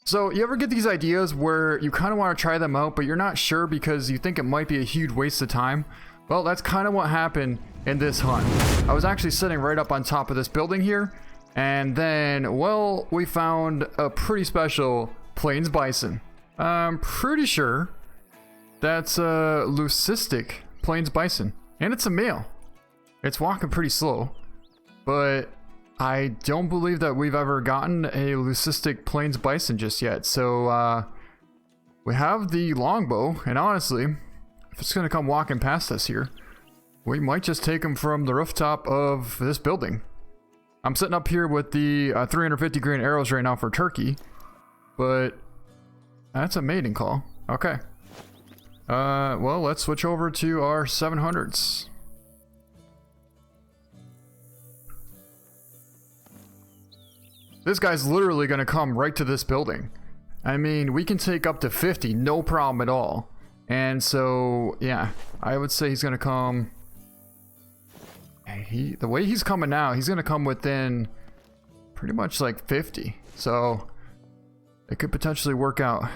So you ever get these ideas where you kind of want to try them out, but you're not sure because you think it might be a huge waste of time? Well, that's kind of what happened in this hunt. I was actually sitting right up on top of this building here, and then, well, we found a pretty special plains bison. I'm pretty sure that's a leucistic plains bison, and it's a male. It's walking pretty slow, but I don't believe that we've ever gotten a leucistic plains bison just yet. So we have the longbow, and honestly, if it's gonna come walking past us here, we might just take him from the rooftop of this building. I'm sitting up here with the 350 grain arrows right now for turkey, but that's a mating call. Okay. Well, let's switch over to our 700s. This guy's literally gonna come right to this building. I mean, we can take up to 50, no problem at all. And so, yeah, I would say he's gonna come. The way he's coming now, he's gonna come within pretty much like 50. So it could potentially work out.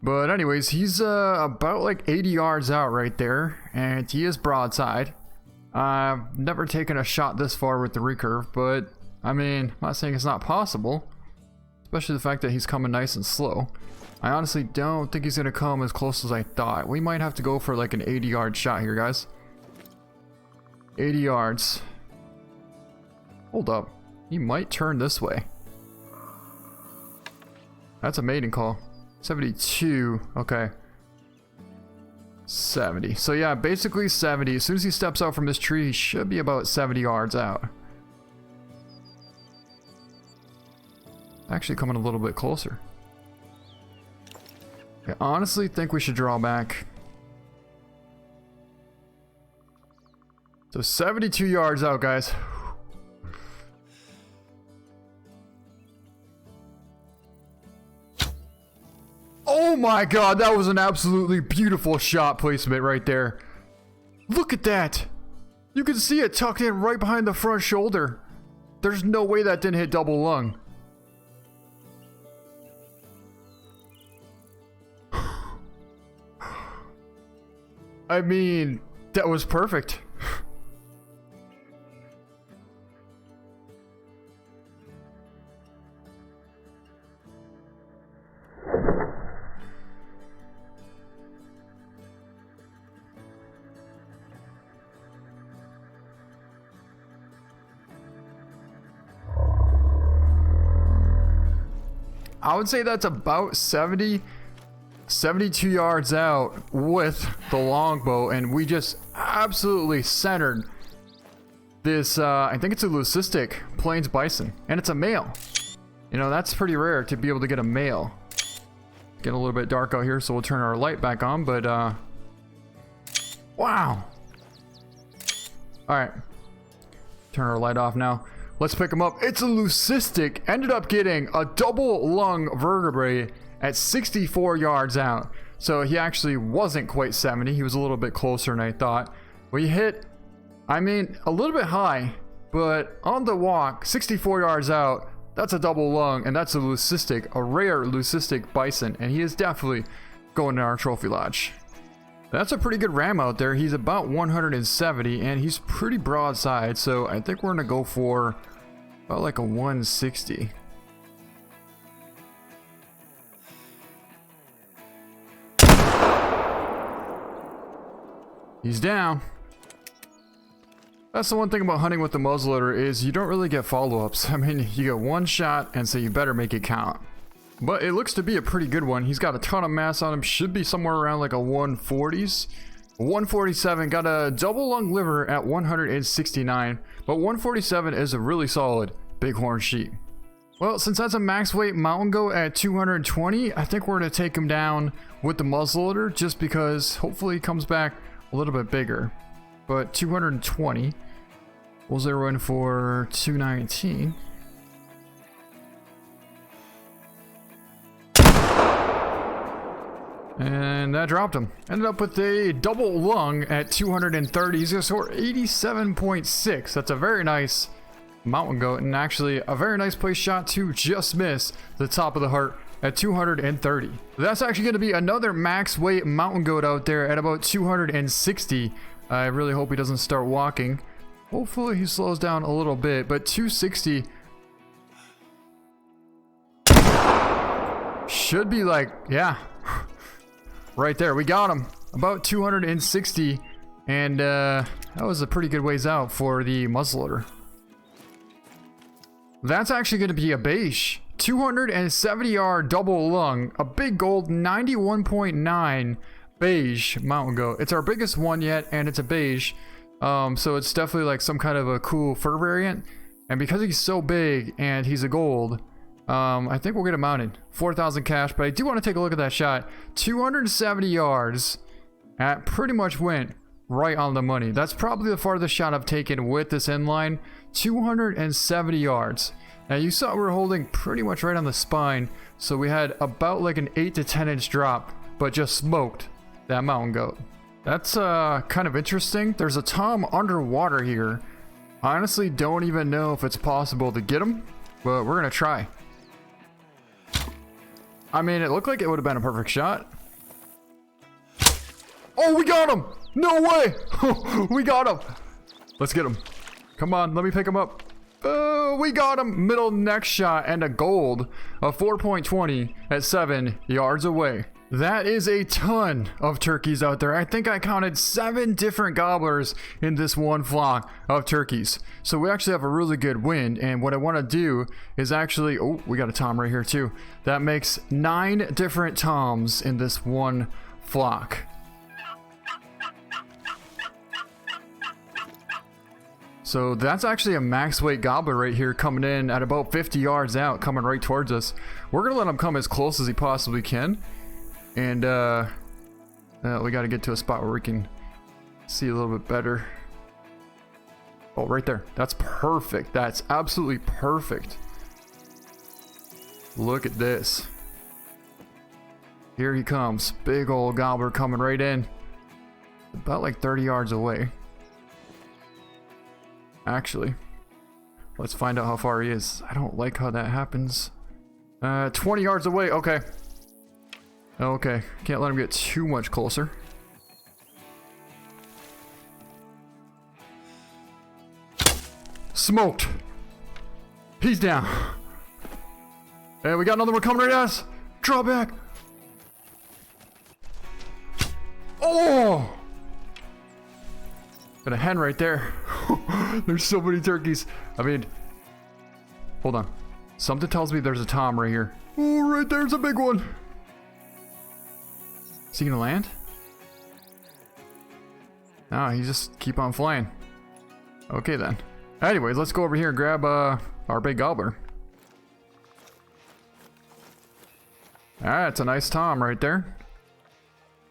But anyways, he's about like 80 yards out right there, and he is broadside. I've never taken a shot this far with the recurve, but I mean, I'm not saying it's not possible, especially the fact that he's coming nice and slow. I honestly don't think he's gonna come as close as I thought. We might have to go for like an 80-yard shot here, guys. 80 yards. Hold up. He might turn this way. That's a mating call. 72. Okay. 70. So yeah, basically 70. As soon as he steps out from this tree, he should be about 70 yards out. Actually coming a little bit closer. I honestly think we should draw back. So 72 yards out, guys. Oh my god, that was an absolutely beautiful shot placement right there. Look at that. You can see it tucked in right behind the front shoulder. There's no way that didn't hit double lung. I mean, that was perfect. I would say that's about 72 yards out with the longbow, and we just absolutely centered this, I think it's a leucistic plains bison, and it's a male. You know, that's pretty rare to be able to get a male. Getting a little bit dark out here, so we'll turn our light back on, but wow. Alright. Turn our light off now. Let's pick him up. It's a leucistic. Ended up getting a double lung vertebrae at 64 yards out. So he actually wasn't quite 70. He was a little bit closer than I thought. We hit, I mean, a little bit high, but on the walk, 64 yards out, that's a double lung, and that's a leucistic, a rare leucistic bison, and he is definitely going to our trophy lodge. That's a pretty good ram out there. He's about 170, and he's pretty broadside, so I think we're gonna go for about like a 160. He's down. That's the one thing about hunting with the muzzleloader is you don't really get follow-ups. I mean, you get one shot, and so you better make it count. But it looks to be a pretty good one. He's got a ton of mass on him. Should be somewhere around like a 140s. 147. Got a double lung liver at 169. But 147 is a really solid bighorn sheep. Well, since that's a max weight mountain goat at 220, I think we're going to take him down with the muzzleloader just because hopefully he comes back a little bit bigger. But 220. We'll zero in for 219. And that dropped him. Ended up with a double lung at 230. He's gonna score 87.6. That's a very nice mountain goat, and actually a very nice place shot to just miss the top of the heart at 230. That's actually going to be another max weight mountain goat out there at about 260. I really hope he doesn't start walking. Hopefully he slows down a little bit, but 260 should be like, yeah, right there. We got him about 260, and that was a pretty good ways out for the muzzleloader. That's actually going to be a beige 270R double lung, a big gold 91.9 beige mountain goat. It's our biggest one yet, and it's a beige, so it's definitely like some kind of a cool fur variant. And because he's so big and he's a gold, I think we'll get him mounted. 4,000 cash, but I do want to take a look at that shot. 270 yards. That pretty much went right on the money. That's probably the farthest shot I've taken with this inline. 270 yards. Now you saw we were holding pretty much right on the spine, so we had about like an 8 to 10 inch drop, but just smoked that mountain goat. That's kind of interesting. There's a tom underwater here. I honestly don't even know if it's possible to get him, but we're gonna try. I mean, it looked like it would have been a perfect shot. Oh, we got him! No way! We got him! Let's get him. Come on, let me pick him up. We got him! Middle neck shot and a gold of 4.20 at 7 yards away. That is a ton of turkeys out there. I think I counted 7 different gobblers in this one flock of turkeys. So we actually have a really good wind, and what I want to do is actually... Oh, we got a tom right here too. That makes 9 different toms in this one flock. So that's actually a max weight gobbler right here, coming in at about 50 yards out, coming right towards us. We're gonna let him come as close as he possibly can. And we got to get to a spot where we can see a little bit better. Oh, right there. That's perfect. That's absolutely perfect. Look at this. Here he comes. Big old gobbler coming right in. About like 30 yards away. Actually, let's find out how far he is. I don't like how that happens. 20 yards away. Okay. Okay, can't let him get too much closer. Smoked. He's down. And we got another one coming right at us. Draw back. Oh! Got a hen right there. There's so many turkeys. I mean, hold on. Something tells me there's a tom right here. Oh, right there's a big one. Is he gonna land? No, he just keep on flying. Okay then. Anyways, let's go over here and grab our big gobbler. Alright, it's a nice tom right there.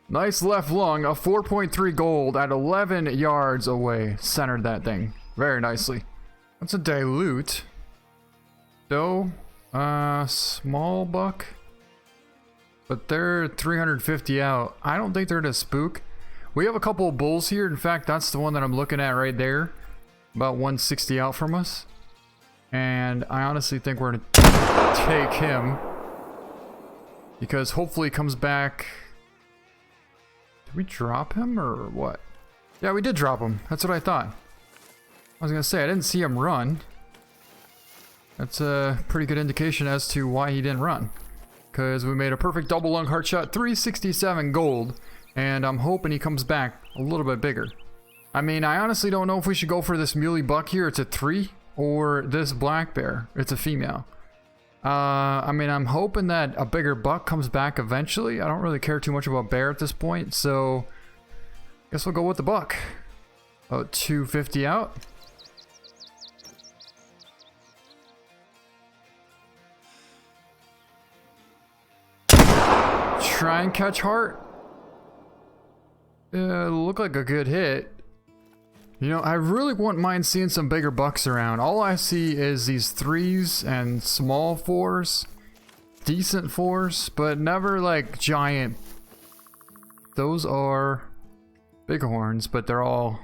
Nice left lung, a 4.3 gold at 11 yards away. Centered that thing very nicely. That's a dilute. Doe, small buck. But they're 350 out. I don't think they're to spook. We have a couple of bulls here. In fact, that's the one that I'm looking at right there. About 160 out from us. And I honestly think we're going to take him. Because hopefully he comes back. Did we drop him or what? Yeah, we did drop him. That's what I thought. I was going to say, I didn't see him run. That's a pretty good indication as to why he didn't run. Because we made a perfect double lung heart shot, 367 gold, and I'm hoping he comes back a little bit bigger. I mean, I honestly don't know if we should go for this muley buck here, it's a 3, or this black bear, it's a female. I mean, I'm hoping that a bigger buck comes back eventually. I don't really care too much about bear at this point, so I guess we'll go with the buck. About 250 out. Try and catch heart. Look like a good hit. You know, I really wouldn't mind seeing some bigger bucks around. All I see is these 3s and small 4s. Decent 4s, but never like giant. Those are bighorns, but they're all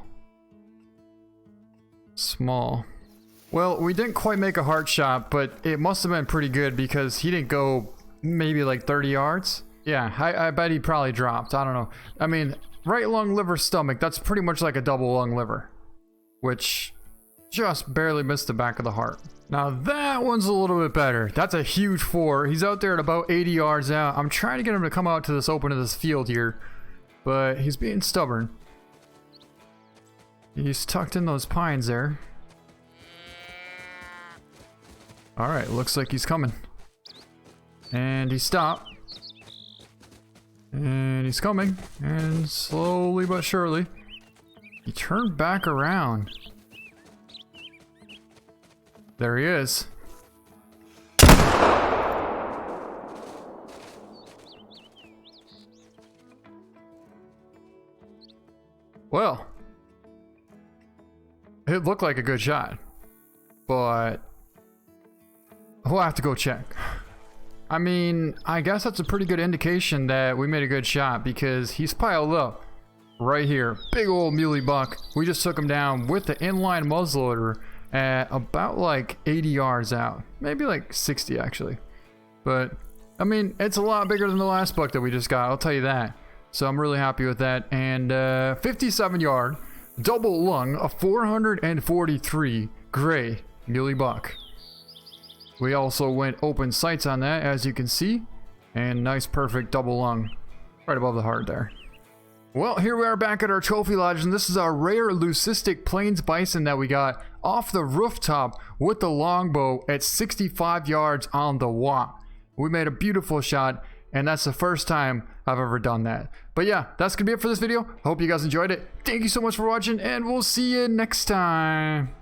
small. Well, we didn't quite make a heart shot, but it must have been pretty good because he didn't go maybe like 30 yards. Yeah, I bet he probably dropped. I don't know. I mean, right lung, liver, stomach, that's pretty much like a double lung liver, which just barely missed the back of the heart. Now that one's a little bit better. That's a huge 4. He's out there at about 80 yards out. I'm trying to get him to come out to this open of this field here, but he's being stubborn. He's tucked in those pines there. Alright, looks like he's coming. And he stopped. And he's coming. And slowly but surely, he turned back around. There he is. Well, it looked like a good shot, but we'll have to go check. I mean, I guess that's a pretty good indication that we made a good shot because he's piled up right here. Big old muley buck. We just took him down with the inline muzzleloader at about like 80 yards out. Maybe like 60 actually. But, I mean, it's a lot bigger than the last buck that we just got, I'll tell you that. So I'm really happy with that. And 57 yard, double lung, a 443 gray muley buck. We also went open sights on that, as you can see, and nice perfect double lung right above the heart there. Well, here we are back at our trophy lodge, and this is our rare leucistic plains bison that we got off the rooftop with the longbow at 65 yards on the watt. We made a beautiful shot, and that's the first time I've ever done that. But yeah, that's gonna be it for this video. Hope you guys enjoyed it. Thank you so much for watching, and we'll see you next time.